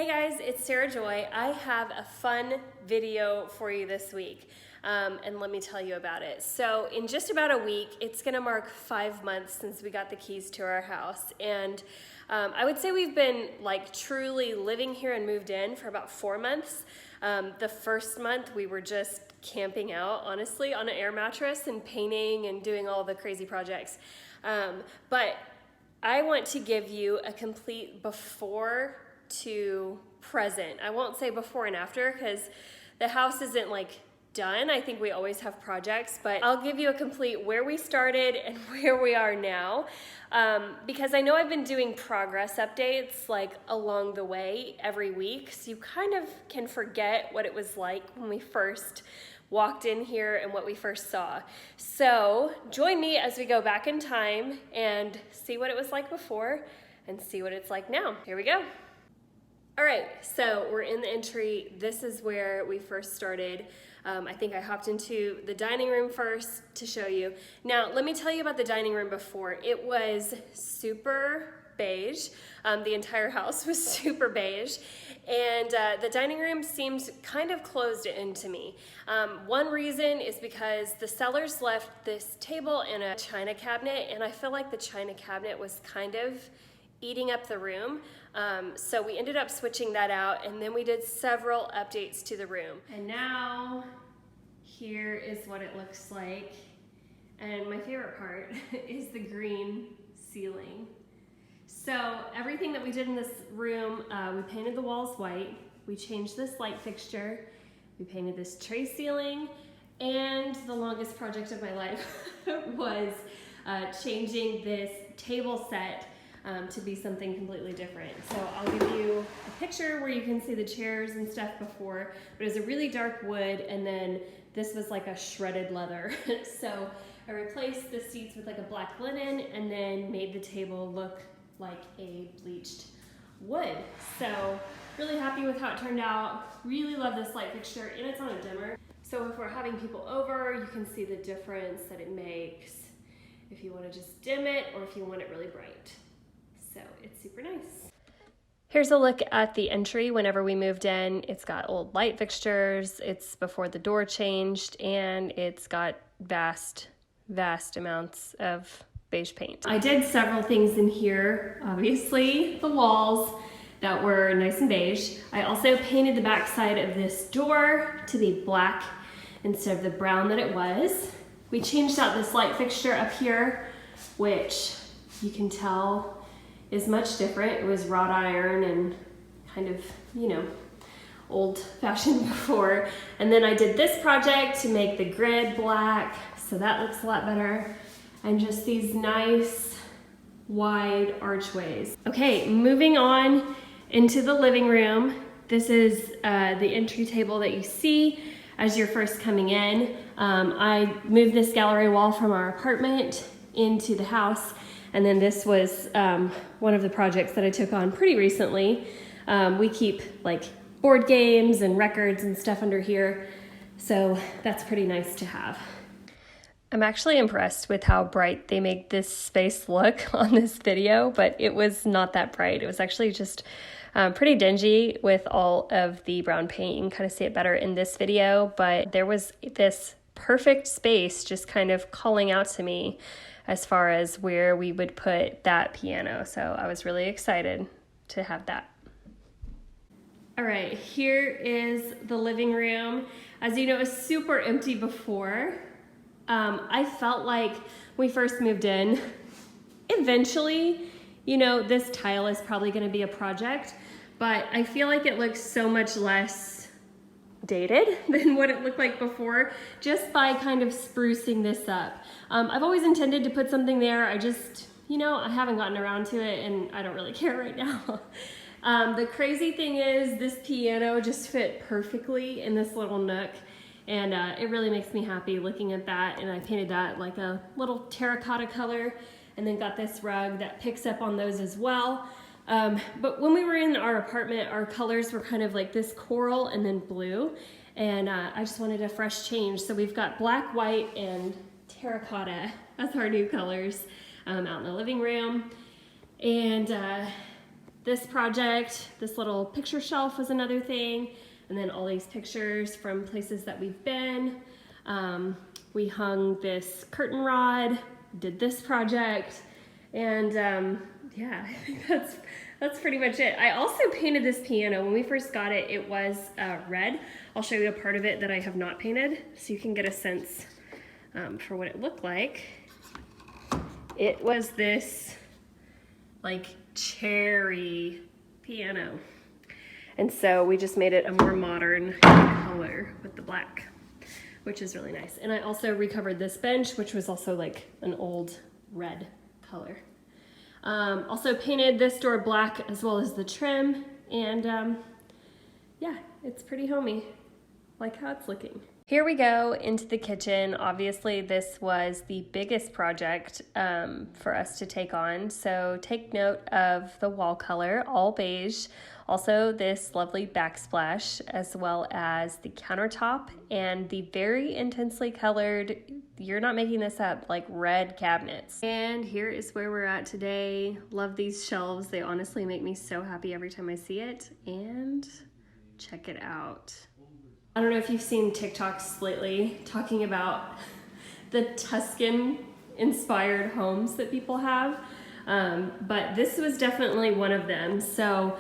Hey guys, it's Sarah Joy. I have a fun video for you this week, and let me tell you about it. So in just about a week, it's gonna mark 5 months since we got the keys to our house, and I would say we've been like truly living here and moved in for about 4 months. The first month we were just camping out, honestly, on an air mattress and painting and doing all the crazy projects. But I want to give you a complete before to present. I won't say before and after because the house isn't like done. I think we always have projects, but I'll give you a complete where we started and where we are now, because I know I've been doing progress updates like along the way every week, so you kind of can forget what it was like when we first walked in here and what we first saw. So join me as we go back in time and see what it was like before and see what it's like now. Here we go. All right, so we're in the entry. This is where we first started. I think I hopped into the dining room first to show you. Now, let me tell you about the dining room before. It was super beige. The entire house was super beige. And the dining room seemed kind of closed in to me. One reason is because the sellers left this table and a china cabinet, and I feel like the china cabinet was kind of eating up the room. So we ended up switching that out, and then we did several updates to the room. And now here is what it looks like. And my favorite part is the green ceiling. So everything that we did in this room, we painted the walls white, we changed this light fixture, we painted this tray ceiling, and the longest project of my life was changing this table set to be something completely different. So I'll give you a picture where you can see the chairs and stuff before, but it was a really dark wood, and then this was like a shredded leather. So I replaced the seats with like a black linen and then made the table look like a bleached wood. So really happy with how it turned out. Really love this light fixture, and it's on a dimmer. So if we're having people over, you can see the difference that it makes if you want to just dim it or if you want it really bright. So it's super nice. Here's a look at the entry whenever we moved in. It's got old light fixtures, it's before the door changed, and it's got vast amounts of beige paint. I did several things in here. Obviously, the walls that were nice and beige. I also painted the back side of this door to be black instead of the brown that it was. We changed out this light fixture up here, which you can tell is much different. It was wrought iron and kind of, you know, old-fashioned before. And then I did this project to make the grid black, so that looks a lot better. And just these nice wide archways. Okay, moving on into the living room. This is the entry table that you see as you're first coming in. I moved this gallery wall from our apartment into the house. And then this was one of the projects that I took on pretty recently. We keep like board games and records and stuff under here, so that's pretty nice to have. I'm actually impressed with how bright they make this space look on this video, but it was not that bright. It was actually just pretty dingy with all of the brown paint. You can kind of see it better in this video, but there was this perfect space just kind of calling out to me as far as where we would put that piano. So I was really excited to have that. All right, here is the living room. As you know, it was super empty before. I felt like when we first moved in, eventually, you know, this tile is probably gonna be a project, but I feel like it looks so much less dated than what it looked like before, just by kind of sprucing this up. I've always intended to put something there. I just, you know, I haven't gotten around to it, and I don't really care right now. The crazy thing is this piano just fit perfectly in this little nook, and it really makes me happy looking at that. And I painted that like a little terracotta color, and then got this rug that picks up on those as well. But when we were in our apartment, our colors were kind of like this coral and then blue, and I just wanted a fresh change. So we've got black, white, and terracotta as our new colors out in the living room. And this project, this little picture shelf was another thing, and then all these pictures from places that we've been. We hung this curtain rod, did this project, and yeah, I think that's pretty much it. I also painted this piano. When we first got it, it was red. I'll show you a part of it that I have not painted so you can get a sense for what it looked like. It was this like cherry piano. And so we just made it a more modern color with the black, which is really nice. And I also recovered this bench, which was also like an old red color. Also painted this door black as well as the trim, and yeah, it's pretty homey. Like how it's looking. Here we go into the kitchen. Obviously this was the biggest project for us to take on, so take note of the wall color, all beige. Also this lovely backsplash, as well as the countertop and the very intensely colored, you're not making this up, like red cabinets. And here is where we're at today. Love these shelves. They honestly make me so happy every time I see it. And check it out. I don't know if you've seen TikToks lately talking about the Tuscan inspired homes that people have, but this was definitely one of them. So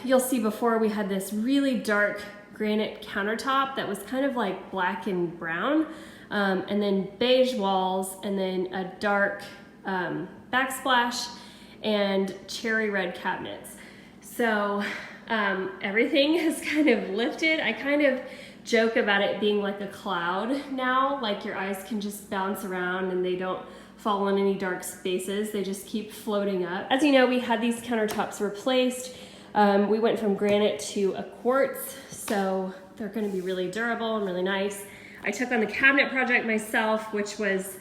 you'll see before we had this really dark granite countertop that was kind of like black and brown, and then beige walls, and then a dark backsplash and cherry red cabinets. So everything has kind of lifted. I kind of joke about it being like a cloud now, like your eyes can just bounce around and they don't fall in any dark spaces. They just keep floating up. As you know, we had these countertops replaced. We went from granite to a quartz, so they're going to be really durable and really nice. I took on the cabinet project myself, which was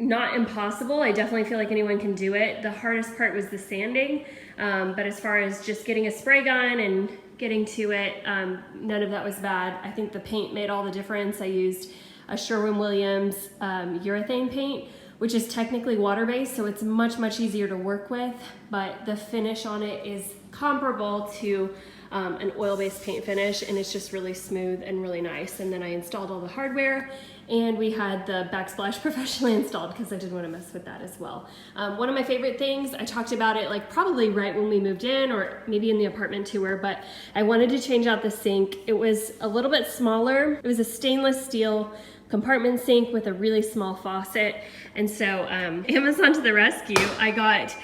not impossible. I definitely feel like anyone can do it. The hardest part was the sanding, but as far as just getting a spray gun and getting to it, none of that was bad. I think the paint made all the difference. I used a Sherwin-Williams urethane paint, which is technically water-based, so it's much easier to work with, but the finish on it is comparable to an oil-based paint finish, and it's just really smooth and really nice. And then I installed all the hardware, and we had the backsplash professionally installed because I didn't want to mess with that as well. One of my favorite things, I talked about it like probably right when we moved in, or maybe in the apartment tour, but I wanted to change out the sink. It was a little bit smaller. It was a stainless steel compartment sink with a really small faucet. And so Amazon to the rescue. I got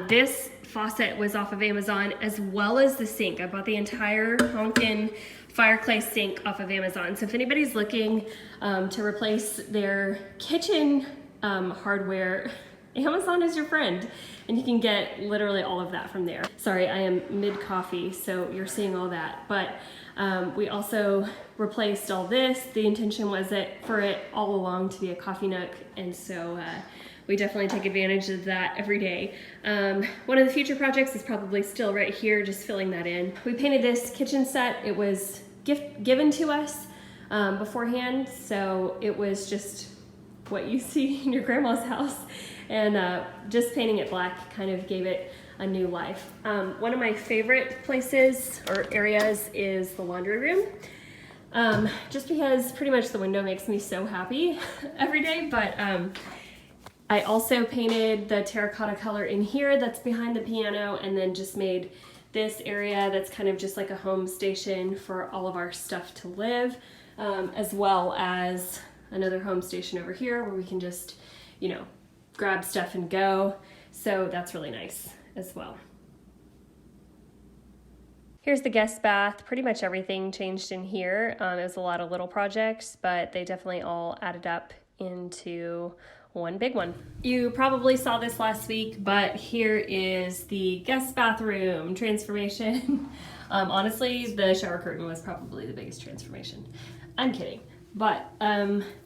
this faucet was off of Amazon, as well as the sink. I bought the entire honkin' fireclay sink off of Amazon. So if anybody's looking to replace their kitchen hardware, Amazon is your friend, and you can get literally all of that from there. Sorry, I am mid-coffee, so you're seeing all that. But we also replaced all this. The intention was for it all along to be a coffee nook, and so we definitely take advantage of that every day. One of the future projects is probably still right here, just filling that in. We painted this kitchen set. It was given to us beforehand, so it was just what you see in your grandma's house, and just painting it black kind of gave it a new life. One of my favorite places or areas is the laundry room, just because pretty much the window makes me so happy every day, but I also painted the terracotta color in here that's behind the piano, and then just made this area that's kind of just like a home station for all of our stuff to live, as well as another home station over here where we can just, you know, grab stuff and go. So that's really nice as well. Here's the guest bath. Pretty much everything changed in here. It was a lot of little projects, but they definitely all added up into one big one. You probably saw this last week, but here is the guest bathroom transformation. Honestly, the shower curtain was probably the biggest transformation. I'm kidding. But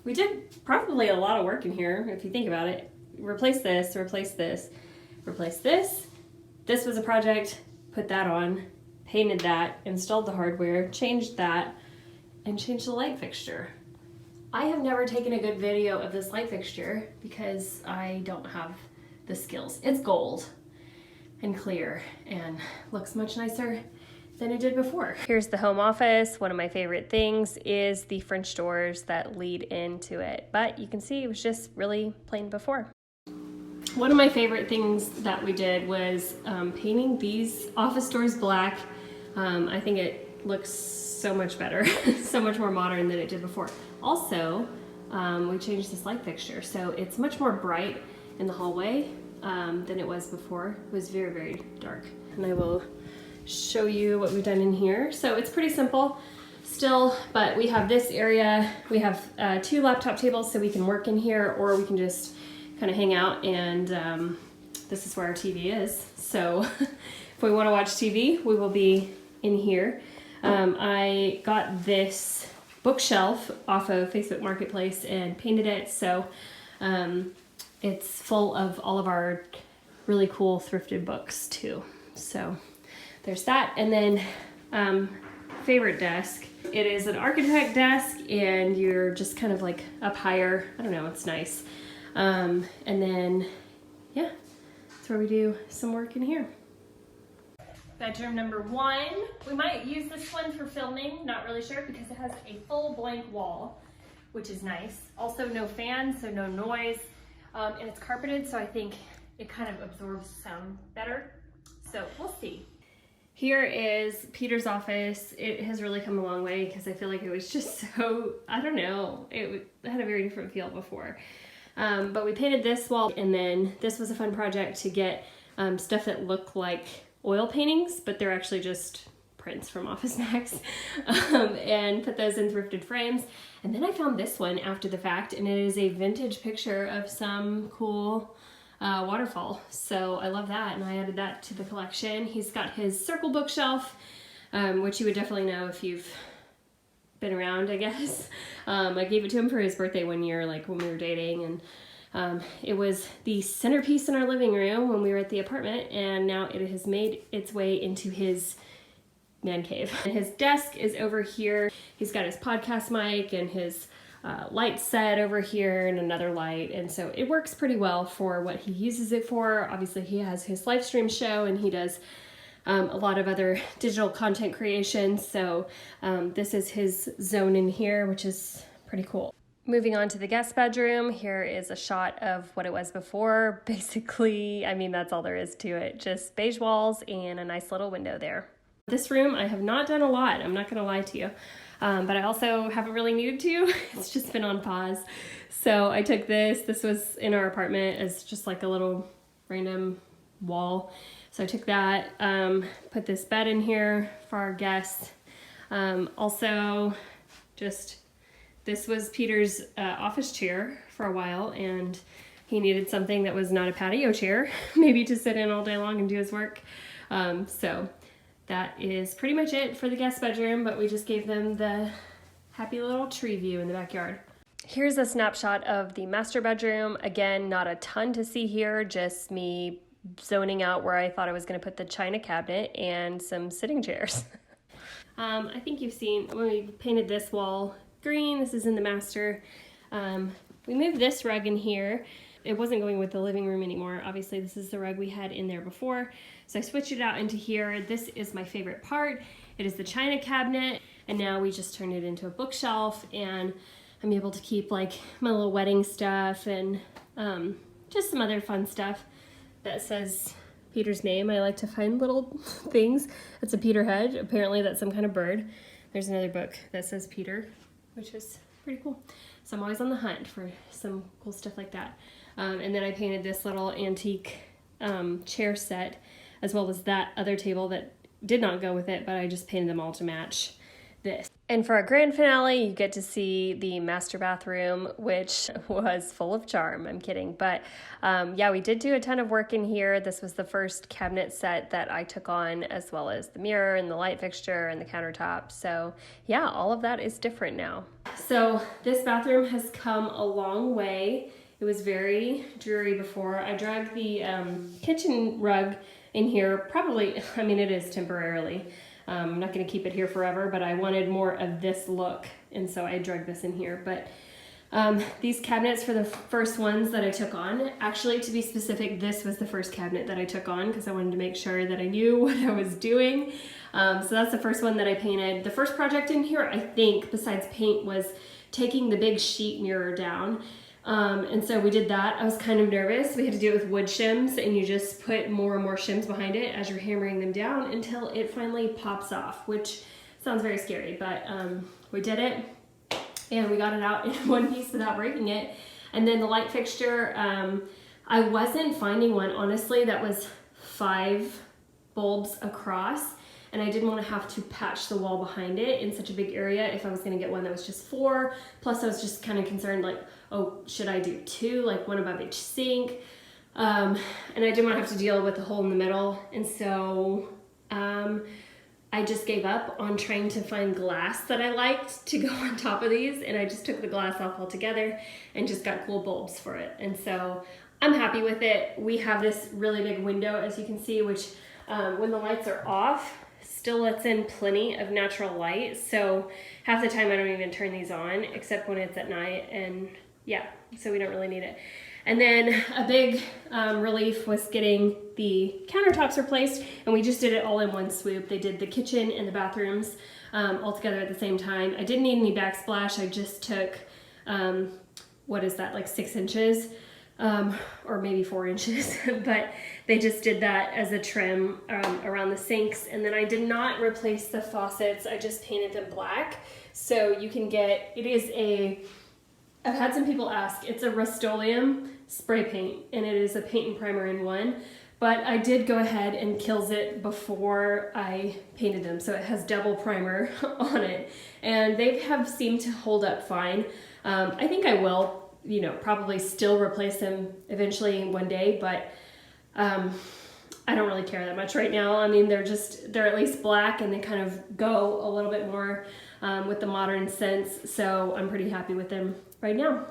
we did probably a lot of work in here, if you think about it. Replace this, replace this, replace this. This was a project, put that on, painted that, installed the hardware, changed that, and changed the light fixture. I have never taken a good video of this light fixture because I don't have the skills. It's gold. and clear and looks much nicer than it did before. Here's the home office. One of my favorite things is the French doors that lead into it, but you can see it was just really plain before. One of my favorite things that we did was painting these office doors black. I think it looks so much better, so much more modern than it did before. Also, we changed this light fixture, so it's much more bright in the hallway than it was before. It was very, very dark. And I will show you what we've done in here. So it's pretty simple still, but we have this area. We have 2 laptop tables so we can work in here, or we can just kind of hang out, and this is where our TV is. So if we want to watch TV, we will be in here. I got this bookshelf off of Facebook Marketplace and painted it, so it's full of all of our really cool thrifted books too. So there's that. And then favorite desk. It is an architect desk, and you're just kind of like up higher. I don't know, it's nice. And then, yeah, that's where we do some work in here. Bedroom number 1. We might use this one for filming, not really sure, because it has a full blank wall, which is nice. Also no fan, so no noise, and it's carpeted, so I think it kind of absorbs sound better. So we'll see. Here is Peter's office. It has really come a long way because I feel like it was just so, I don't know, it had a very different feel before. But we painted this wall, and then this was a fun project to get stuff that looked like oil paintings, but they're actually just prints from Office Max, and put those in thrifted frames. And then I found this one after the fact, and it is a vintage picture of some cool waterfall. So I love that, and I added that to the collection. He's got his circle bookshelf, which you would definitely know if you've been around, I guess. I gave it to him for his birthday one year, like when we were dating, and it was the centerpiece in our living room when we were at the apartment, and now it has made its way into his man cave. And his desk is over here. He's got his podcast mic and his light set over here, and another light, and so it works pretty well for what he uses it for. Obviously he has his live stream show, and he does a lot of other digital content creation, so this is his zone in here, which is pretty cool. Moving on to the guest bedroom, here is a shot of what it was before. Basically, I mean, that's all there is to it. Just beige walls and a nice little window there. This room, I have not done a lot, I'm not gonna lie to you. But I also haven't really needed to. It's just been on pause. So I took this was in our apartment as just like a little random wall. So I took that, put this bed in here for our guests. Also, just, this was Peter's office chair for a while, and he needed something that was not a patio chair, maybe to sit in all day long and do his work. So that is pretty much it for the guest bedroom, but we just gave them the happy little tree view in the backyard. Here's a snapshot of the master bedroom. Again, not a ton to see here, just me zoning out where I thought I was going to put the china cabinet and some sitting chairs. I think you've seen when we painted this wall green. This is in the master. We moved this rug in here. It wasn't going with the living room anymore. Obviously, this is the rug we had in there before. So I switched it out into here. This is my favorite part. It is the china cabinet, and now we just turned it into a bookshelf, and I'm able to keep like my little wedding stuff and just some other fun stuff that says Peter's name. I like to find little things. That's a Peter head. Apparently that's some kind of bird. There's another book that says Peter, which is pretty cool. So I'm always on the hunt for some cool stuff like that. And then I painted this little antique chair set, as well as that other table that did not go with it, but I just painted them all to match this. And for our grand finale, you get to see the master bathroom, which was full of charm. I'm kidding. But yeah, we did do a ton of work in here. This was the first cabinet set that I took on, as well as the mirror and the light fixture and the countertop. So yeah, all of that is different now. So this bathroom has come a long way. It was very dreary before. I dragged the kitchen rug in here, probably, I mean, it is temporarily. I'm not gonna keep it here forever, but I wanted more of this look, and so I dragged this in here. But These cabinets for the first ones that I took on. Actually, to be specific, this was the first cabinet that I took on because I wanted to make sure that I knew what I was doing. So that's the first one that I painted. The first project in here, I think, besides paint, was taking the big sheet mirror down. And so we did that. I was kind of nervous. We had to do it with wood shims, and you just put more and more shims behind it as you're hammering them down until it finally pops off, which sounds very scary, but we did it. And we got it out in one piece without breaking it. And then the light fixture, I wasn't finding one, honestly, that was 5 bulbs across. And I didn't want to have to patch the wall behind it in such a big area if I was going to get one that was just 4. Plus I was just kind of concerned, like, oh, should I do 2, like one above each sink? And I didn't want to have to deal with the hole in the middle. And so I just gave up on trying to find glass that I liked to go on top of these, and I just took the glass off altogether and just got cool bulbs for it. And so I'm happy with it. We have this really big window, as you can see, which when the lights are off, still lets in plenty of natural light. So half the time I don't even turn these on except when it's at night, and yeah, so we don't really need it. And then a big relief was getting the countertops replaced, and we just did it all in one swoop. They did the kitchen and the bathrooms all together at the same time. I didn't need any backsplash. I just took, what is that, like 6 inches or maybe 4 inches, but they just did that as a trim around the sinks. And then I did not replace the faucets. I just painted them black. So you can get, it is a, I've had some people ask, it's a Rust-Oleum spray paint, and it is a paint and primer in one, but I did go ahead and kills it before I painted them, so it has double primer on it, and they have seemed to hold up fine. I think I will, you know, probably still replace them eventually one day, but I don't really care that much right now. I mean, they're at least black, and they kind of go a little bit more with the modern sense, so I'm pretty happy with them right now.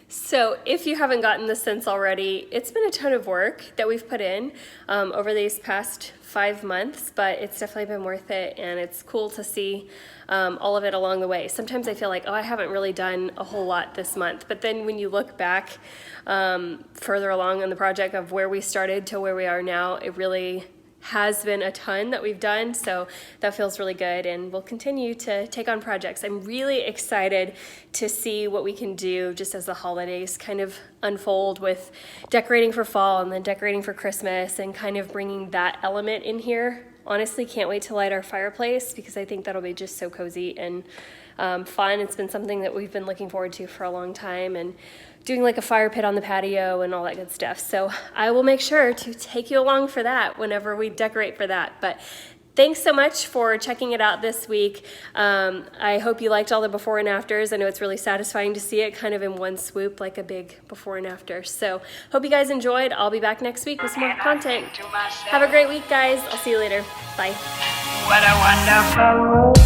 So if you haven't gotten the sense already, it's been a ton of work that we've put in over these past 5 months, but it's definitely been worth it, and it's cool to see all of it along the way. Sometimes I feel like, oh, I haven't really done a whole lot this month, but then when you look back further along in the project of where we started to where we are now, it really has been a ton that we've done, so that feels really good, and we'll continue to take on projects. I'm really excited to see what we can do just as the holidays kind of unfold with decorating for fall and then decorating for Christmas and kind of bringing that element in here. Honestly, can't wait to light our fireplace because I think that'll be just so cozy and fun. It's been something that we've been looking forward to for a long time, and doing like a fire pit on the patio and all that good stuff. So I will make sure to take you along for that whenever we decorate for that. But thanks so much for checking it out this week. I hope you liked all the before and afters. I know it's really satisfying to see it kind of in one swoop, like a big before and after. So hope you guys enjoyed. I'll be back next week with some more content. Have a great week, guys. I'll see you later. Bye. What a wonderful